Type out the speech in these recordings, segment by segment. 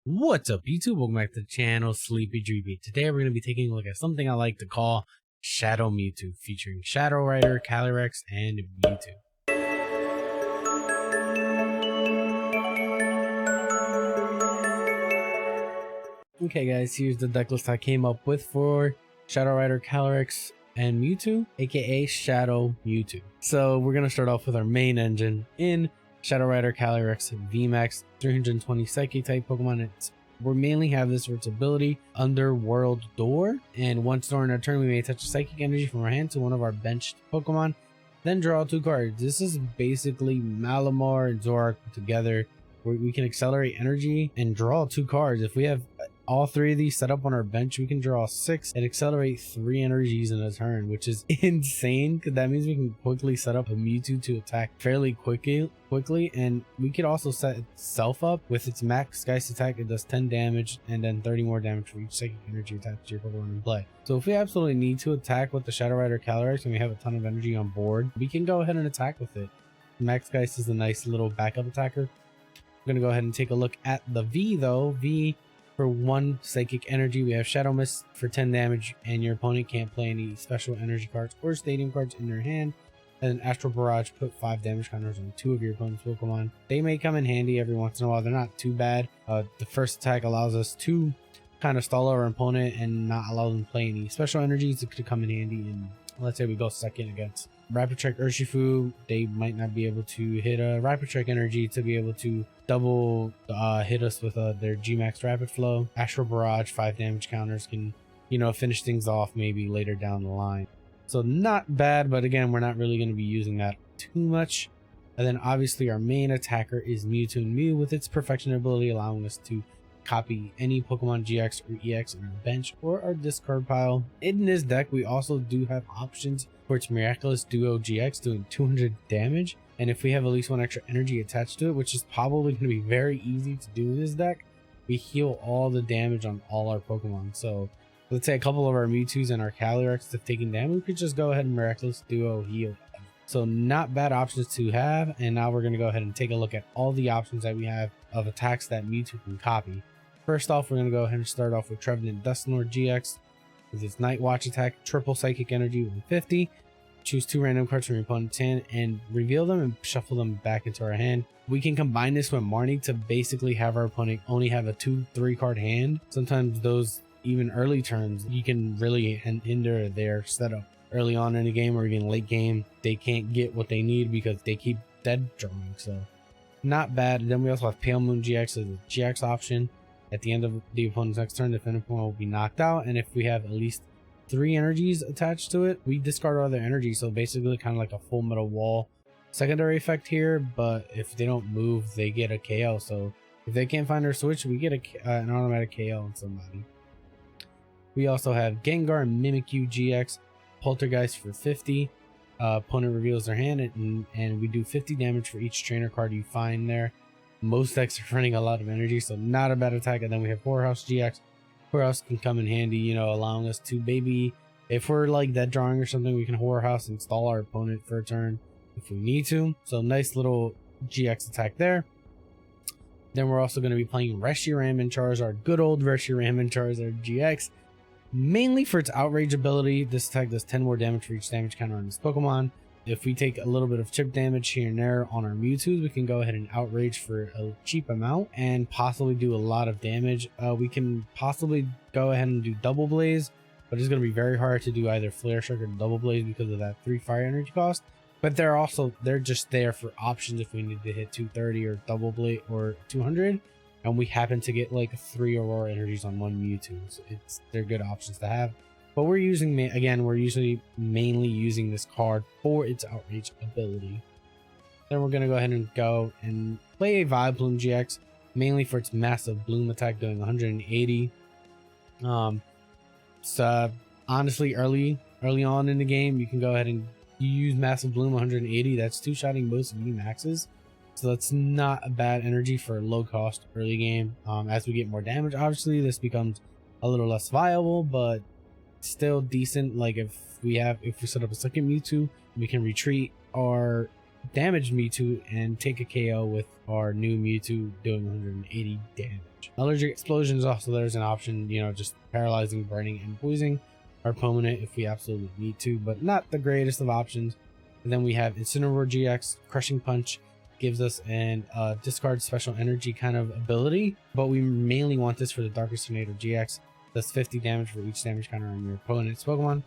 What's up YouTube? Welcome back to the channel, Sleepy Dreepy. Today we're going to be taking a look at something I like to call Shadow Mewtwo, featuring Shadow Rider, Calyrex, and Mewtwo. Okay guys, here's the deck list I came up with for Shadow Rider, Calyrex, and Mewtwo, aka Shadow Mewtwo. So we're going to start off with our main engine in Shadow Rider Calyrex VMAX 320 Psychic type Pokemon. We mainly have this for its ability Underworld Door, and once during our turn we may attach a psychic energy from our hand to one of our benched Pokemon, then draw 2 cards. This is basically Malamar and Zorak together, where we can accelerate energy and draw 2 cards. If we have all 3 of these set up on our bench, we can draw 6 and accelerate 3 energies in a turn, which is insane, because that means we can quickly set up a Mewtwo to attack fairly quickly, and we could also set itself up with its max Geist attack. It does 10 damage and then 30 more damage for each psychic energy attached to your Pokemon in play. So if we absolutely need to attack with the Shadow Rider Calyrex and we have a ton of energy on board, we can go ahead and attack with it. Max Geist is a nice little backup attacker. I'm gonna go ahead and take a look at the V though. V for 1 psychic energy, we have Shadow Mist for 10 damage, and your opponent can't play any special energy cards or stadium cards in their hand. And then Astral Barrage, put 5 damage counters on 2 of your opponent's Pokemon. They may come in handy every once in a while. They're not too bad. The first attack allows us to kind of stall our opponent and not allow them to play any special energies. It could come in handy, and let's say we go second against Rapid Strike Urshifu, they might not be able to hit a Rapid Strike energy to be able to double hit us with their Gmax Rapid Flow. Astral Barrage, 5 damage counters can, finish things off maybe later down the line. So not bad, but again, we're not really going to be using that too much. And then obviously our main attacker is Mewtwo and Mew, with its Perfection ability allowing us to copy any Pokemon GX or EX in our bench or our discard pile. In this deck, we also do have options for its Miraculous Duo GX doing 200 damage. And if we have at least 1 extra energy attached to it, which is probably going to be very easy to do in this deck, we heal all the damage on all our Pokemon. So let's say a couple of our Mewtwo's and our Calyrex have taken damage, we could just go ahead and Miraculous Duo heal. So not bad options to have. And now we're going to go ahead and take a look at all the options that we have of attacks that Mewtwo can copy. First off, we're going to go ahead and start off with Trevenant Dusknoir GX with its Night Watch attack, triple psychic energy 150. Choose 2 random cards from your opponent's hand and reveal them and shuffle them back into our hand. We can combine this with Marnie to basically have our opponent only have a 2-3 card hand. Sometimes those even early turns, you can really hinder their setup early on in the game or even late game. They can't get what they need because they keep dead drawing. So not bad. And then we also have Pale Moon GX as a GX option. At the end of the opponent's next turn, the defending Pokemon will be knocked out, and if we have at least 3 energies attached to it, we discard all their energy. So basically kind of like a Full Metal Wall secondary effect here, but if they don't move, they get a KO. So if they can't find their switch, we get an automatic KO on somebody. We also have Gengar and Mimikyu GX, Poltergeist for 50. Opponent reveals their hand, and we do 50 damage for each trainer card you find there. Most decks are running a lot of energy, so not a bad attack. And then we have Whorehouse GX. Whorehouse can come in handy, allowing us to maybe, if we're like dead drawing or something, we can Whorehouse and stall our opponent for a turn if we need to. So nice little GX attack there. Then we're also going to be playing Reshiram and Charizard, good old Reshiram and Charizard GX, mainly for its Outrage ability. This attack does 10 more damage for each damage counter on this Pokemon. If we take a little bit of chip damage here and there on our Mewtwo's, we can go ahead and Outrage for a cheap amount and possibly do a lot of damage. We can possibly go ahead and do Double Blaze, but it's going to be very hard to do either Flare Shock or Double Blaze because of that 3 fire energy cost. But they're just there for options if we need to hit 230 or Double Blaze or 200, and we happen to get like 3 Aurora energies on 1 Mewtwo. So they're good options to have. But we're using, again, we're usually mainly using this card for its Outrage ability. Then we're going to go ahead and play a Vileplume GX, mainly for its massive Bloom attack doing 180. So honestly, early on in the game, you can go ahead and use Massive Bloom 180. That's 2-shotting most VMAXs. So that's not a bad energy for low cost early game. As we get more damage, obviously this becomes a little less viable, but still decent. Like if we set up a second Mewtwo, we can retreat our damage Mewtwo and take a KO with our new Mewtwo doing 180 damage. Allergic Explosion is also there's an option, you know, just paralyzing, burning, and poisoning our opponent if we absolutely need to, but not the greatest of options. And then we have Incineroar Gx. Crushing Punch gives us an discard special energy kind of ability, but we mainly want this for the Darkest Tornado GX. That's 50 damage for each damage counter on your opponent's Pokemon.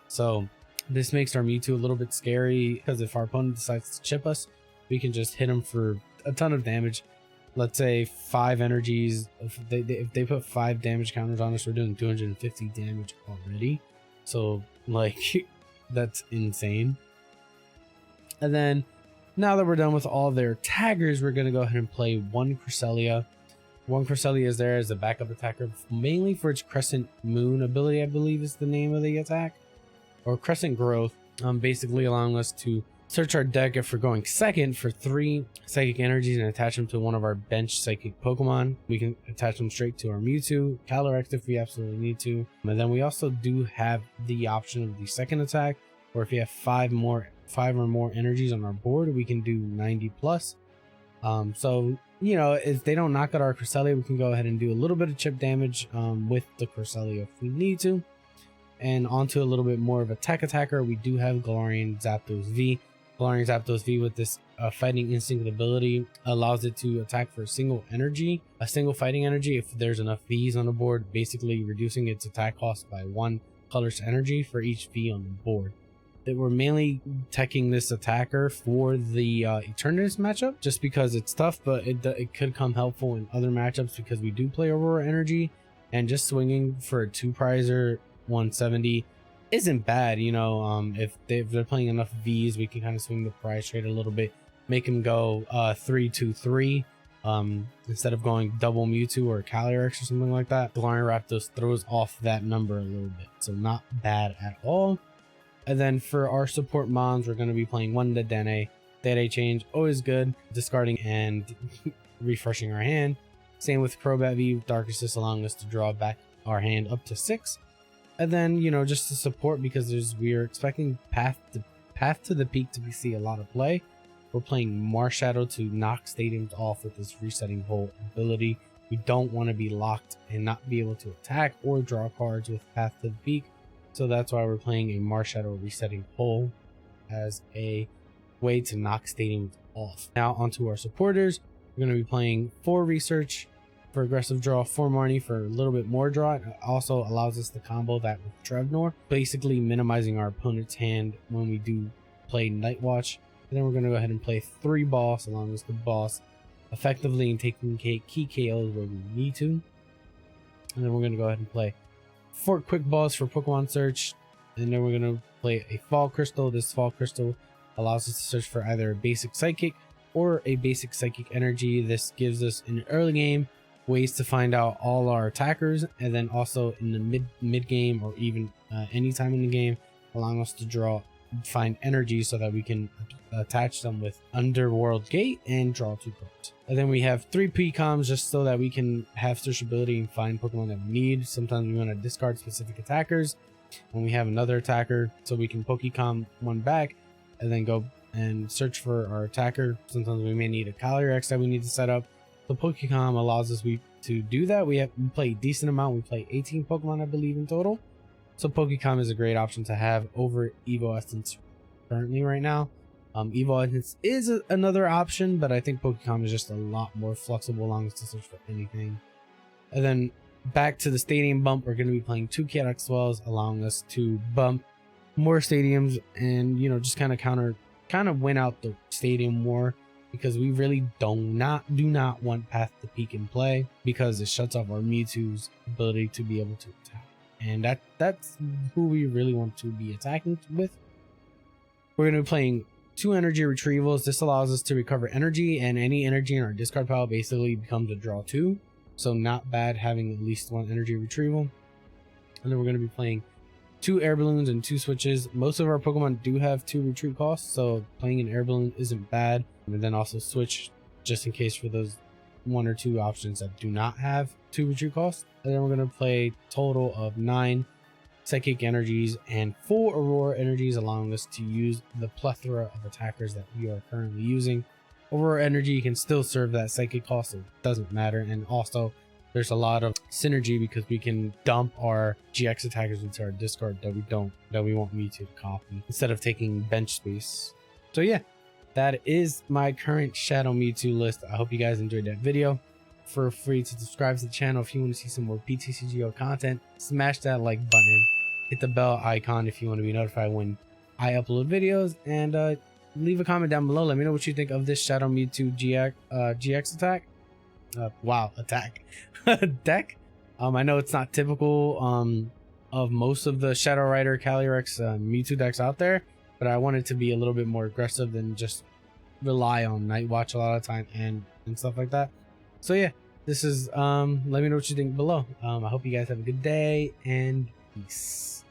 So this makes our Mewtwo a little bit scary, because if our opponent decides to chip us, we can just hit him for a ton of damage. Let's say 5 energies. If they put 5 damage counters on us, we're doing 250 damage already. So like that's insane. And then now that we're done with all their taggers, we're going to go ahead and play one Cresselia. One Cresselia is there as a backup attacker, mainly for its Crescent Moon ability, I believe is the name of the attack, or Crescent Growth, basically allowing us to search our deck if we're going second for 3 psychic energies and attach them to one of our bench psychic Pokemon. We can attach them straight to our Mewtwo, Calyrex if we absolutely need to. And then we also do have the option of the second attack, or if you have 5 or more energies on our board, we can do 90 plus. So you know, if they don't knock out our Cresselia, we can go ahead and do a little bit of chip damage with the Cresselia if we need to. And onto a little bit more of a tech attacker, we do have Galarian Zapdos V. Galarian Zapdos V with this fighting instinct ability allows it to attack for a single fighting energy if there's enough V's on the board, basically reducing its attack cost by 1 colorless energy for each V on the board. We're mainly teching this attacker for the Eternatus matchup, just because it's tough, but it could come helpful in other matchups because we do play Aurora Energy, and just swinging for a 2-prizer 170 isn't bad. You know, if they're playing enough V's, we can kind of swing the price trade a little bit, make him go 3-2-3 instead of going double Mewtwo or Calyrex or something like that. Galarian Zapdos throws off that number a little bit, so not bad at all. And then for our support mons, we're going to be playing one Dedenne. Dede change, always good. Discarding and refreshing our hand. Same with Crobat V, Dark Assist, allowing us to draw back our hand up to 6. And then, you know, just to support, because we're expecting Path to the Peak to see a lot of play. We're playing Marshadow to knock stadiums off with this resetting hole ability. We don't want to be locked and not be able to attack or draw cards with Path to the Peak. So that's why we're playing a Marshadow resetting hole as a way to knock stadiums off. Now onto our supporters. We're going to be playing 4 Research for aggressive draw, 4 Marnie for a little bit more draw. It also allows us to combo that with Trevnor, basically minimizing our opponent's hand when we do play Night Watch. And then we're going to go ahead and play 3 Boss, allowing us to boss effectively and taking key KOs where we need to. And then we're going to go ahead and play 4 Quick Balls for Pokemon Search, and then we're going to play a Fall Crystal. This Fall Crystal allows us to search for either a basic Psychic or a basic Psychic Energy. This gives us in the early game ways to find out all our attackers, and then also in the mid game or even anytime in the game, allowing us to find energy so that we can attach them with Underworld Gate and draw 2 cards. And then we have 3 PCOMs just so that we can have searchability and find Pokemon that we need. Sometimes we want to discard specific attackers when we have another attacker, so we can Pokecom one back and then go and search for our attacker. Sometimes we may need a Calyrex that we need to set up. So Pokecom allows us to do that. We play a decent amount. We play 18 Pokemon, I believe, in total. So Pokecom is a great option to have over Evo Essence currently right now. Evo Essence is another option, but I think Pokecom is just a lot more flexible, allowing us to search for anything. And then back to the stadium bump, we're going to be playing 2 Calyrex Swells, allowing us to bump more stadiums and, you know, just kind of win out the stadium war, because we really do not want Path to Peak in play, because it shuts off our Mewtwo's ability to be able to attack. And that's who we really want to be attacking with. We're going to be playing 2 energy retrievals. This allows us to recover energy, and any energy in our discard pile basically becomes a draw 2. So not bad having at least 1 energy retrieval. And then we're going to be playing 2 air balloons and 2 switches. Most of our Pokemon do have 2 retreat costs, so playing an air balloon isn't bad. And then also switch just in case for those 1 or 2 options that do not have 2 retreat costs. And then we're going to play total of 9 psychic energies and full aurora energies, allowing us to use the plethora of attackers that we are currently using. Aurora energy can still serve that psychic cost, so it doesn't matter. And also there's a lot of synergy because we can dump our GX attackers into our discard that we want Mewtwo to copy instead of taking bench space. So yeah, that is my current Shadow Mewtwo list. I hope you guys enjoyed that video. Feel free to subscribe to the channel if you want to see some more PTCGO content. Smash that like button, hit the bell icon if you want to be notified when I upload videos, and leave a comment down below. Let me know what you think of this Shadow Mewtwo GX attack. Attack deck. I know it's not typical of most of the Shadow Rider Calyrex Mewtwo decks out there, but I wanted to be a little bit more aggressive than just rely on Night Watch a lot of time and stuff like that. So yeah, this is let me know what you think below. I hope you guys have a good day, and peace.